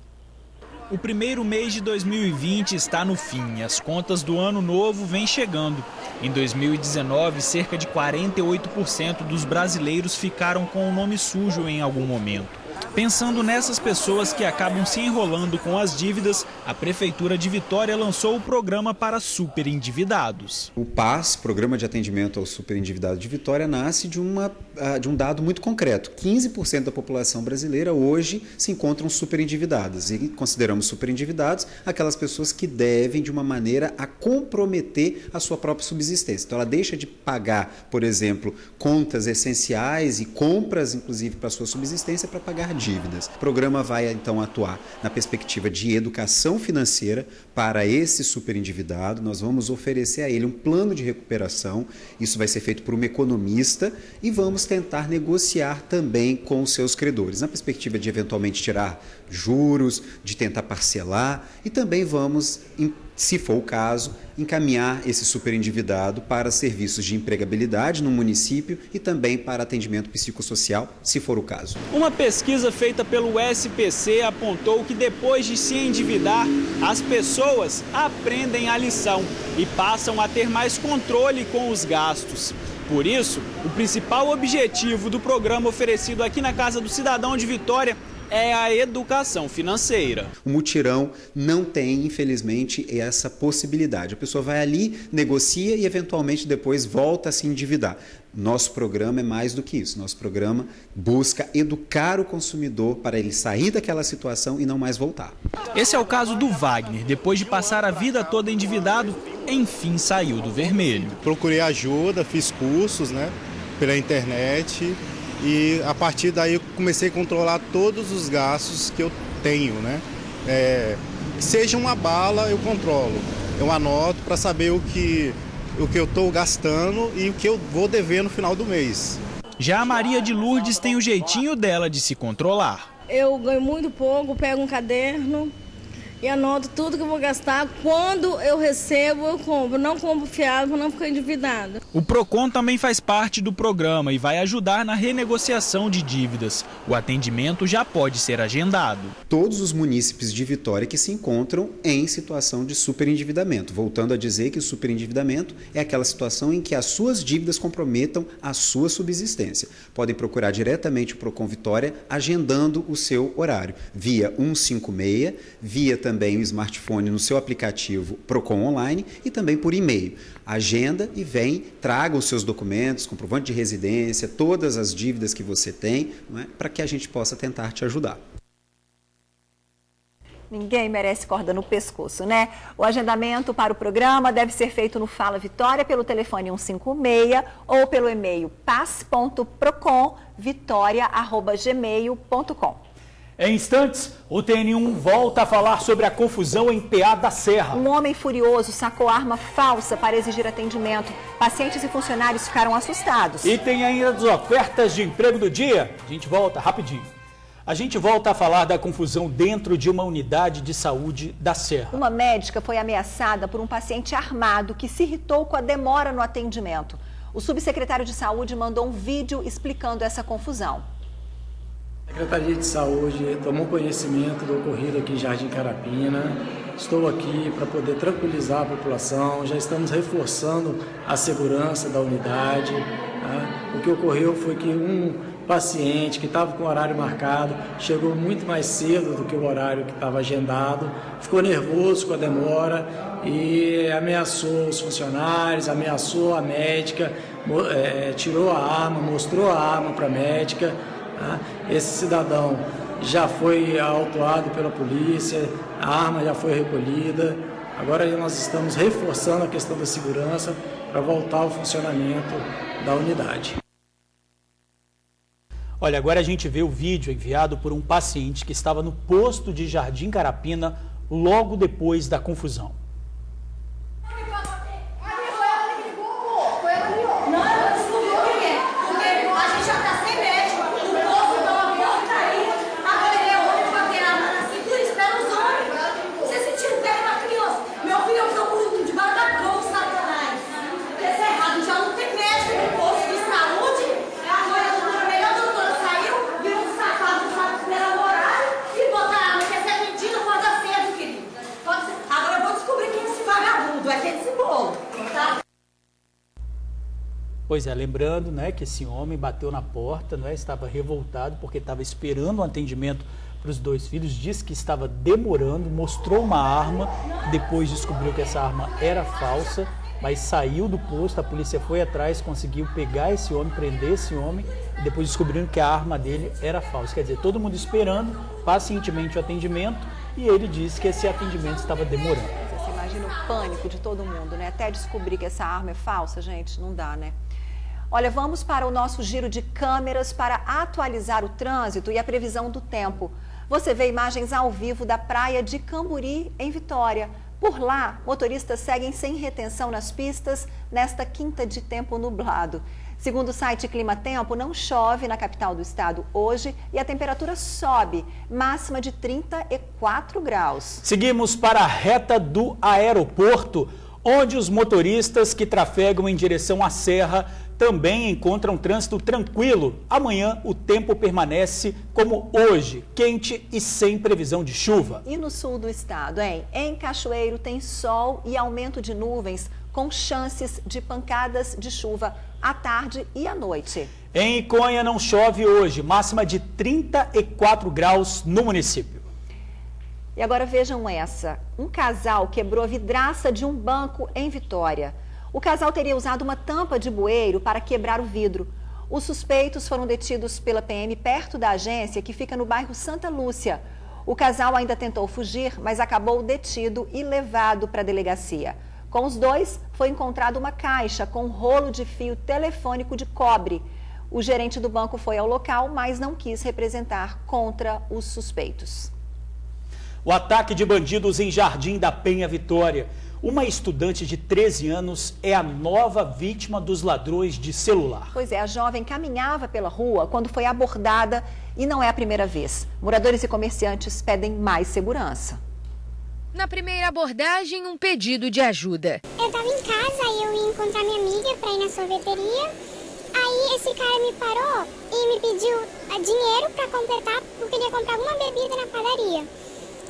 O primeiro mês de 2020 está no fim e as contas do ano novo vêm chegando. Em 2019, cerca de 48% dos brasileiros ficaram com o nome sujo em algum momento. Pensando nessas pessoas que acabam se enrolando com as dívidas, a Prefeitura de Vitória lançou o programa para superendividados. O PAS, Programa de Atendimento ao Superendividado de Vitória, nasce de um dado muito concreto. 15% da população brasileira hoje se encontram superendividadas e consideramos superendividados aquelas pessoas que devem de uma maneira a comprometer a sua própria subsistência. Então ela deixa de pagar, por exemplo, contas essenciais e compras, inclusive, para a sua subsistência para pagar dívidas. O programa vai então atuar na perspectiva de educação financeira para esse superendividado. Nós vamos oferecer a ele um plano de recuperação. Isso vai ser feito por um economista e vamos tentar negociar também com os seus credores, na perspectiva de eventualmente tirar juros, de tentar parcelar e também vamos, se for o caso, encaminhar esse superendividado para serviços de empregabilidade no município e também para atendimento psicossocial, se for o caso. Uma pesquisa feita pelo SPC apontou que depois de se endividar, as pessoas aprendem a lição e passam a ter mais controle com os gastos. Por isso, o principal objetivo do programa oferecido aqui na Casa do Cidadão de Vitória é a educação financeira. O mutirão não tem, infelizmente, essa possibilidade. A pessoa vai ali, negocia e, eventualmente, depois volta a se endividar. Nosso programa é mais do que isso. Nosso programa busca educar o consumidor para ele sair daquela situação e não mais voltar. Esse é o caso do Wagner. Depois de passar a vida toda endividado, enfim saiu do vermelho. Procurei ajuda, fiz cursos, pela internet. E a partir daí eu comecei a controlar todos os gastos que eu tenho, seja uma bala, eu controlo. Eu anoto para saber o que eu estou gastando e o que eu vou dever no final do mês. Já a Maria de Lourdes tem o jeitinho dela de se controlar. Eu ganho muito pouco, pego um caderno e anoto tudo que eu vou gastar. Quando eu recebo, eu compro. Não compro fiado para não ficar endividado. O Procon também faz parte do programa e vai ajudar na renegociação de dívidas. O atendimento já pode ser agendado. Todos os munícipes de Vitória que se encontram em situação de superendividamento. Voltando a dizer que o superendividamento é aquela situação em que as suas dívidas comprometam a sua subsistência. Podem procurar diretamente o Procon Vitória, agendando o seu horário, via 156, via também o smartphone no seu aplicativo Procon Online e também por e-mail. Agenda e vem, traga os seus documentos, comprovante de residência, todas as dívidas que você tem, para que a gente possa tentar te ajudar. Ninguém merece corda no pescoço, né? O agendamento para o programa deve ser feito no Fala Vitória pelo telefone 156 ou pelo e-mail pass.procon.vitoria@gmail.com. Em instantes, o TN1 volta a falar sobre a confusão em PA da Serra. Um homem furioso sacou arma falsa para exigir atendimento. Pacientes e funcionários ficaram assustados. E tem ainda as ofertas de emprego do dia. A gente volta rapidinho. A gente volta a falar da confusão dentro de uma unidade de saúde da Serra. Uma médica foi ameaçada por um paciente armado que se irritou com a demora no atendimento. O subsecretário de Saúde mandou um vídeo explicando essa confusão. A Secretaria de Saúde tomou conhecimento do ocorrido aqui em Jardim Carapina. Estou aqui para poder tranquilizar a população. Já estamos reforçando a segurança da unidade. Tá? O que ocorreu foi que um paciente que estava com o horário marcado chegou muito mais cedo do que o horário que estava agendado, ficou nervoso com a demora e ameaçou os funcionários, ameaçou a médica, tirou a arma, mostrou a arma para a médica. Esse cidadão já foi autuado pela polícia, a arma já foi recolhida. Agora nós estamos reforçando a questão da segurança para voltar ao funcionamento da unidade. Olha, agora a gente vê o vídeo enviado por um paciente que estava no posto de Jardim Carapina logo depois da confusão. Pois é, lembrando, né, que esse homem bateu na porta, né, estava revoltado porque estava esperando um atendimento para os dois filhos, disse que estava demorando, mostrou uma arma, depois descobriu que essa arma era falsa, mas saiu do posto, a polícia foi atrás, conseguiu pegar esse homem, prender esse homem, e depois descobriram que a arma dele era falsa. Quer dizer, todo mundo esperando pacientemente o atendimento e ele disse que esse atendimento estava demorando. Você imagina o pânico de todo mundo, né? Até descobrir que essa arma é falsa, gente, não dá, né? Olha, vamos para o nosso giro de câmeras para atualizar o trânsito e a previsão do tempo. Você vê imagens ao vivo da praia de Camburi, em Vitória. Por lá, motoristas seguem sem retenção nas pistas nesta quinta de tempo nublado. Segundo o site Clima Tempo, não chove na capital do estado hoje e a temperatura sobe, máxima de 34 graus. Seguimos para a reta do aeroporto, onde os motoristas que trafegam em direção à Serra também encontram trânsito tranquilo. Amanhã o tempo permanece como hoje, quente e sem previsão de chuva. E no sul do estado, hein? Em Cachoeiro tem sol e aumento de nuvens, com chances de pancadas de chuva à tarde e à noite. Em Iconha não chove hoje, máxima de 34 graus no município. E agora vejam essa, um casal quebrou a vidraça de um banco em Vitória. O casal teria usado uma tampa de bueiro para quebrar o vidro. Os suspeitos foram detidos pela PM perto da agência, que fica no bairro Santa Lúcia. O casal ainda tentou fugir, mas acabou detido e levado para a delegacia. Com os dois, foi encontrada uma caixa com um rolo de fio telefônico de cobre. O gerente do banco foi ao local, mas não quis representar contra os suspeitos. O ataque de bandidos em Jardim da Penha, Vitória. Uma estudante de 13 anos é a nova vítima dos ladrões de celular. Pois é, a jovem caminhava pela rua quando foi abordada e não é a primeira vez. Moradores e comerciantes pedem mais segurança. Na primeira abordagem, um pedido de ajuda. Eu estava em casa e eu ia encontrar minha amiga para ir na sorveteria. Aí esse cara me parou e me pediu dinheiro para completar, eu queria comprar alguma bebida na padaria.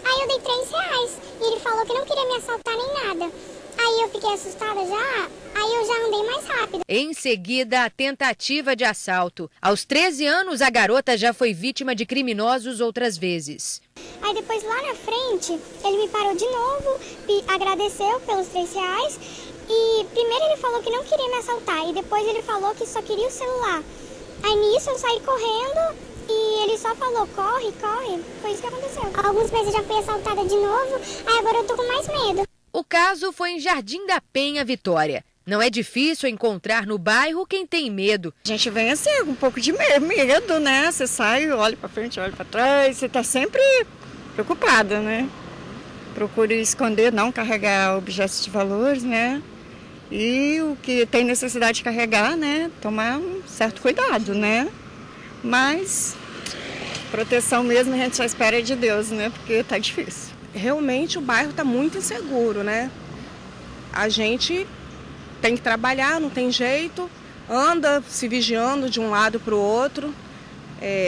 Aí eu dei R$3 e ele falou que não queria me assaltar nem nada. Aí eu fiquei assustada já, aí eu já andei mais rápido. Em seguida, a tentativa de assalto. Aos 13 anos, a garota já foi vítima de criminosos outras vezes. Aí depois lá na frente, ele me parou de novo, agradeceu pelos R$3 e primeiro ele falou que não queria me assaltar e depois ele falou que só queria o celular. Aí nisso eu saí correndo e ele só só falou, corre, corre. Foi isso que aconteceu. Alguns meses eu já fui assaltada de novo, aí agora eu tô com mais medo. O caso foi em Jardim da Penha, Vitória. Não é difícil encontrar no bairro quem tem medo. A gente vem assim, com um pouco de medo, né? Você sai, olha pra frente, olha pra trás, você tá sempre preocupada, né? Procure esconder, não carregar objetos de valores, né? E o que tem necessidade de carregar, né? Tomar um certo cuidado, né? Mas proteção mesmo a gente só espera de Deus, né? Porque tá difícil. Realmente o bairro tá muito inseguro, né? A gente tem que trabalhar, não tem jeito, anda se vigiando de um lado para o outro,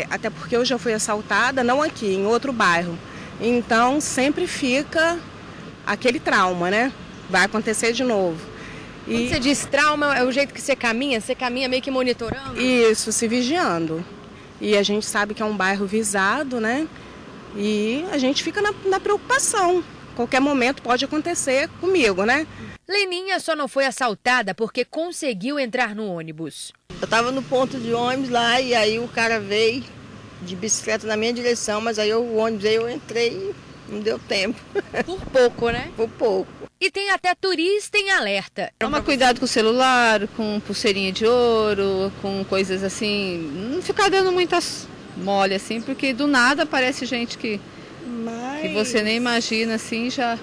até porque eu já fui assaltada, não aqui, em outro bairro. Então sempre fica aquele trauma, né? Vai acontecer de novo. Quando você diz trauma, é o jeito que você caminha meio que monitorando? Isso, se vigiando. E a gente sabe que é um bairro visado, né? E a gente fica na preocupação. Qualquer momento pode acontecer comigo, né? Leninha só não foi assaltada porque conseguiu entrar no ônibus. Eu estava no ponto de ônibus lá e aí o cara veio de bicicleta na minha direção, mas aí o ônibus aí eu entrei e não deu tempo. Por pouco, né? Por pouco. E tem até turista em alerta. Toma cuidado com o celular, com pulseirinha de ouro, com coisas assim. Não ficar dando muitas mole assim, porque do nada aparece gente que você nem imagina assim já.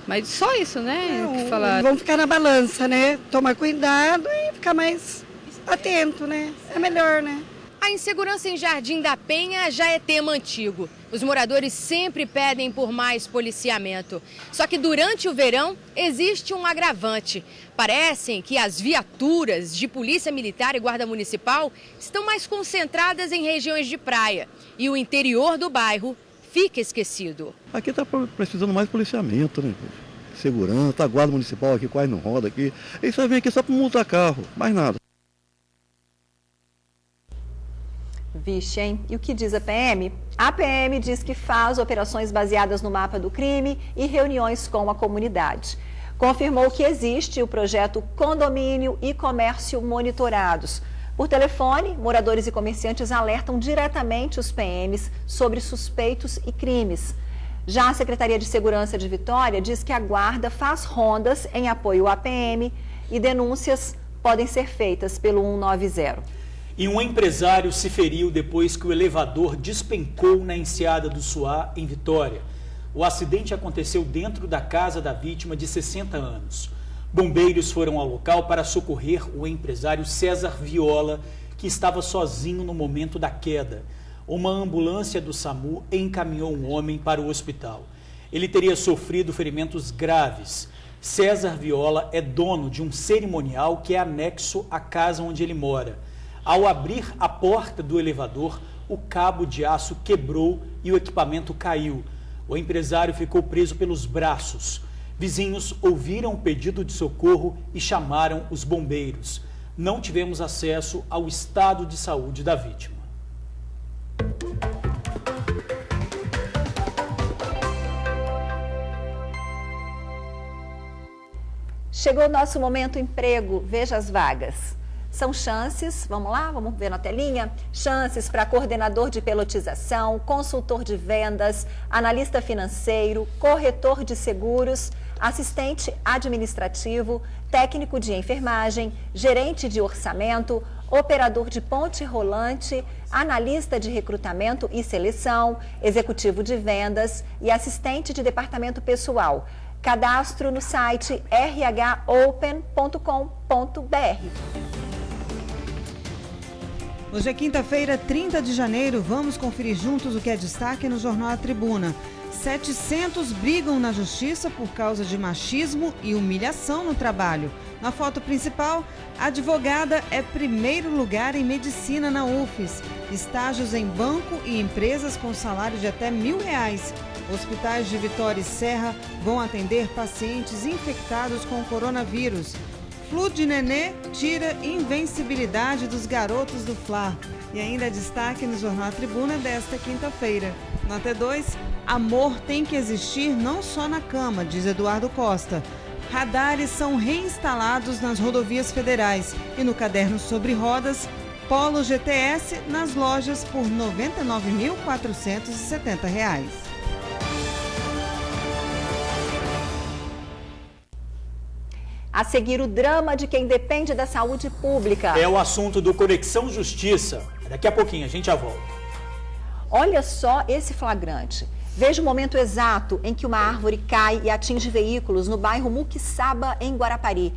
Mas só isso, né? Não, vamos ficar na balança, né? Tomar cuidado e ficar mais atento, né? É melhor, né? A insegurança em Jardim da Penha já é tema antigo. Os moradores sempre pedem por mais policiamento. Só que durante o verão existe um agravante. Parecem que as viaturas de polícia militar e guarda municipal estão mais concentradas em regiões de praia. E o interior do bairro fica esquecido. Aqui está precisando mais policiamento, né? Segurança, a guarda municipal aqui quase não roda aqui. Eles só vêm aqui só para multar carro, mais nada. Vixe, hein? E o que diz a PM? A PM diz que faz operações baseadas no mapa do crime e reuniões com a comunidade. Confirmou que existe o projeto Condomínio e Comércio Monitorados. Por telefone, moradores e comerciantes alertam diretamente os PMs sobre suspeitos e crimes. Já a Secretaria de Segurança de Vitória diz que a guarda faz rondas em apoio à PM e denúncias podem ser feitas pelo 190. E um empresário se feriu depois que o elevador despencou na enseada do Suá, em Vitória. O acidente aconteceu dentro da casa da vítima de 60 anos. Bombeiros foram ao local para socorrer o empresário César Viola, que estava sozinho no momento da queda. Uma ambulância do SAMU encaminhou um homem para o hospital. Ele teria sofrido ferimentos graves. César Viola é dono de um cerimonial que é anexo à casa onde ele mora. Ao abrir a porta do elevador, o cabo de aço quebrou e o equipamento caiu. O empresário ficou preso pelos braços. Vizinhos ouviram o pedido de socorro e chamaram os bombeiros. Não tivemos acesso ao estado de saúde da vítima. Chegou o nosso momento emprego, veja as vagas. São chances, vamos lá, vamos ver na telinha, chances para coordenador de pelotização, consultor de vendas, analista financeiro, corretor de seguros, assistente administrativo, técnico de enfermagem, gerente de orçamento, operador de ponte rolante, analista de recrutamento e seleção, executivo de vendas e assistente de departamento pessoal. Cadastro no site rhopen.com.br. Hoje é quinta-feira, 30 de janeiro. Vamos conferir juntos o que é destaque no Jornal A Tribuna. 700 brigam na justiça por causa de machismo e humilhação no trabalho. Na foto principal, a advogada é primeiro lugar em medicina na UFES. Estágios em banco e empresas com salário de até R$1.000. Hospitais de Vitória e Serra vão atender pacientes infectados com coronavírus. Flu de nenê tira invencibilidade dos garotos do Fla. E ainda destaque no Jornal A Tribuna desta quinta-feira. Nota 2, amor tem que existir não só na cama, diz Eduardo Costa. Radares são reinstalados nas rodovias federais. E no caderno sobre rodas, Polo GTS nas lojas por R$ 99.470. A seguir, o drama de quem depende da saúde pública. É o assunto do Conexão Justiça. Daqui a pouquinho a gente já volta. Olha só esse flagrante. Veja o momento exato em que uma árvore cai e atinge veículos no bairro Muquiçaba, em Guarapari.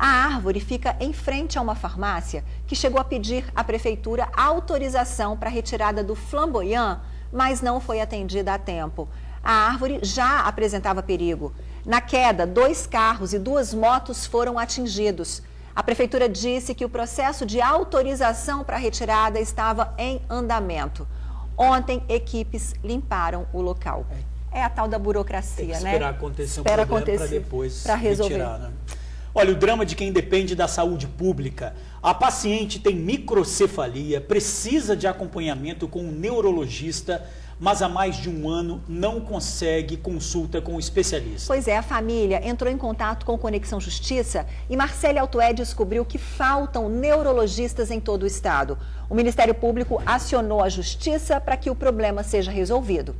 A árvore fica em frente a uma farmácia que chegou a pedir à prefeitura autorização para a retirada do flamboyant, mas não foi atendida a tempo. A árvore já apresentava perigo. Na queda, 2 carros e 2 motos foram atingidos. A prefeitura disse que o processo de autorização para a retirada estava em andamento. Ontem, equipes limparam o local. É a tal da burocracia, né? Esperar acontecer um problema para depois resolver. Retirar, né? Olha, o drama de quem depende da saúde pública. A paciente tem microcefalia, precisa de acompanhamento com um neurologista, mas há mais de um ano não consegue consulta com o especialista. Pois é, a família entrou em contato com o Conexão Justiça e Marcele Altoé descobriu que faltam neurologistas em todo o estado. O Ministério Público acionou a Justiça para que o problema seja resolvido.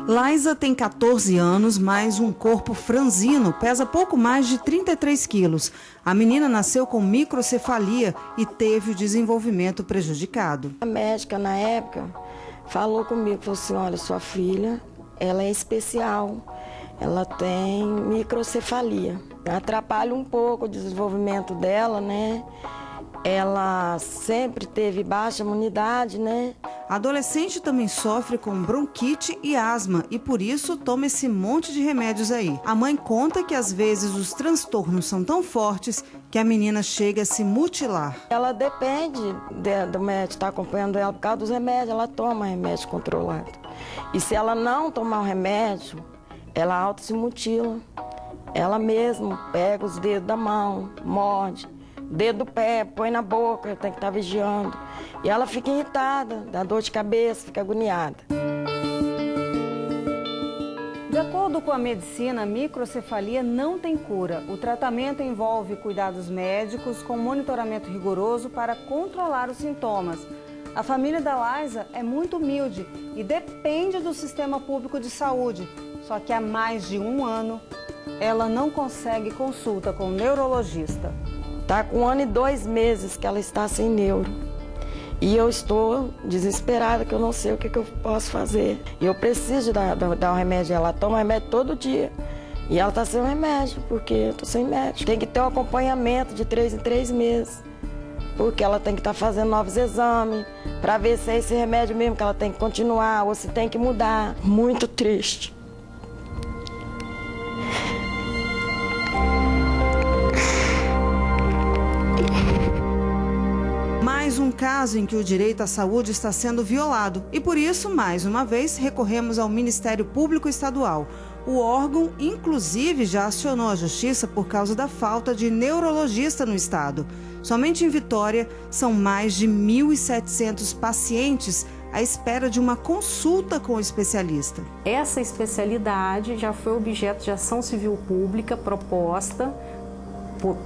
Laísa tem 14 anos, mas um corpo franzino, pesa pouco mais de 33 quilos. A menina nasceu com microcefalia e teve o desenvolvimento prejudicado. A médica, na época, falou comigo, falou assim, olha, sua filha, ela é especial, ela tem microcefalia. Atrapalha um pouco o desenvolvimento dela, né? Ela sempre teve baixa imunidade, né? A adolescente também sofre com bronquite e asma e por isso toma esse monte de remédios aí. A mãe conta que às vezes os transtornos são tão fortes que a menina chega a se mutilar. Ela depende do médico estar acompanhando ela por causa dos remédios, ela toma remédio controlado. E se ela não tomar o remédio, ela auto se mutila. Ela mesma pega os dedos da mão, morde. Dedo do pé, põe na boca, tem que estar vigiando. E ela fica irritada, dá dor de cabeça, fica agoniada. De acordo com a medicina, a microcefalia não tem cura. O tratamento envolve cuidados médicos com monitoramento rigoroso para controlar os sintomas. A família da Laísa é muito humilde e depende do sistema público de saúde. Só que há mais de um ano, ela não consegue consulta com o neurologista. Está com 1 ano e 2 meses que ela está sem neuro. E eu estou desesperada, que eu não sei o que eu posso fazer. E eu preciso dar um remédio. Ela toma remédio todo dia. E ela está sem remédio, porque eu estou sem médico. Tem que ter um acompanhamento de 3 em 3 meses. Porque ela tem que estar fazendo novos exames, para ver se é esse remédio mesmo que ela tem que continuar ou se tem que mudar. Muito triste. Mais um caso em que o direito à saúde está sendo violado e, por isso, mais uma vez, recorremos ao Ministério Público Estadual. O órgão, inclusive, já acionou a Justiça por causa da falta de neurologista no estado. Somente em Vitória, são mais de 1.700 pacientes à espera de uma consulta com o especialista. Essa especialidade já foi objeto de ação civil pública proposta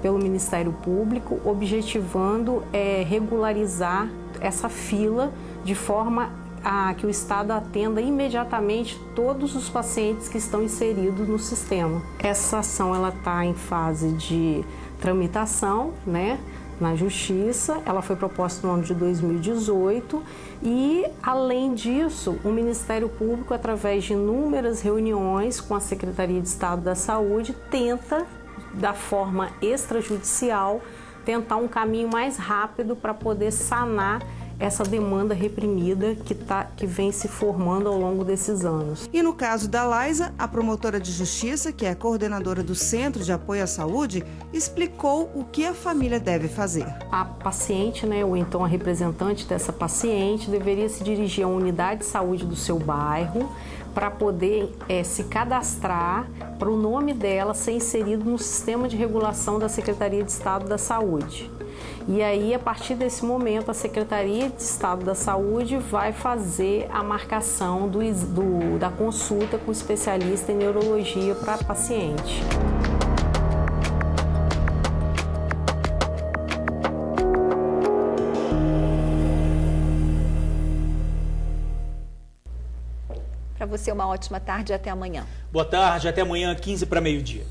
pelo Ministério Público, objetivando regularizar essa fila de forma a que o Estado atenda imediatamente todos os pacientes que estão inseridos no sistema. Essa ação está em fase de tramitação, né, na Justiça. Ela foi proposta no ano de 2018 e, além disso, o Ministério Público, através de inúmeras reuniões com a Secretaria de Estado da Saúde, tenta, da forma extrajudicial, tentar um caminho mais rápido para poder sanar essa demanda reprimida que vem se formando ao longo desses anos. E no caso da Laísa, a promotora de justiça, que é coordenadora do Centro de Apoio à Saúde, explicou o que a família deve fazer. A paciente, né, ou então a representante dessa paciente, deveria se dirigir à unidade de saúde do seu bairro para poder se cadastrar para o nome dela ser inserido no sistema de regulação da Secretaria de Estado da Saúde. E aí, a partir desse momento, a Secretaria de Estado da Saúde vai fazer a marcação da consulta com o especialista em neurologia para paciente. Para você, uma ótima tarde e até amanhã. Boa tarde, até amanhã, 15 para meio-dia.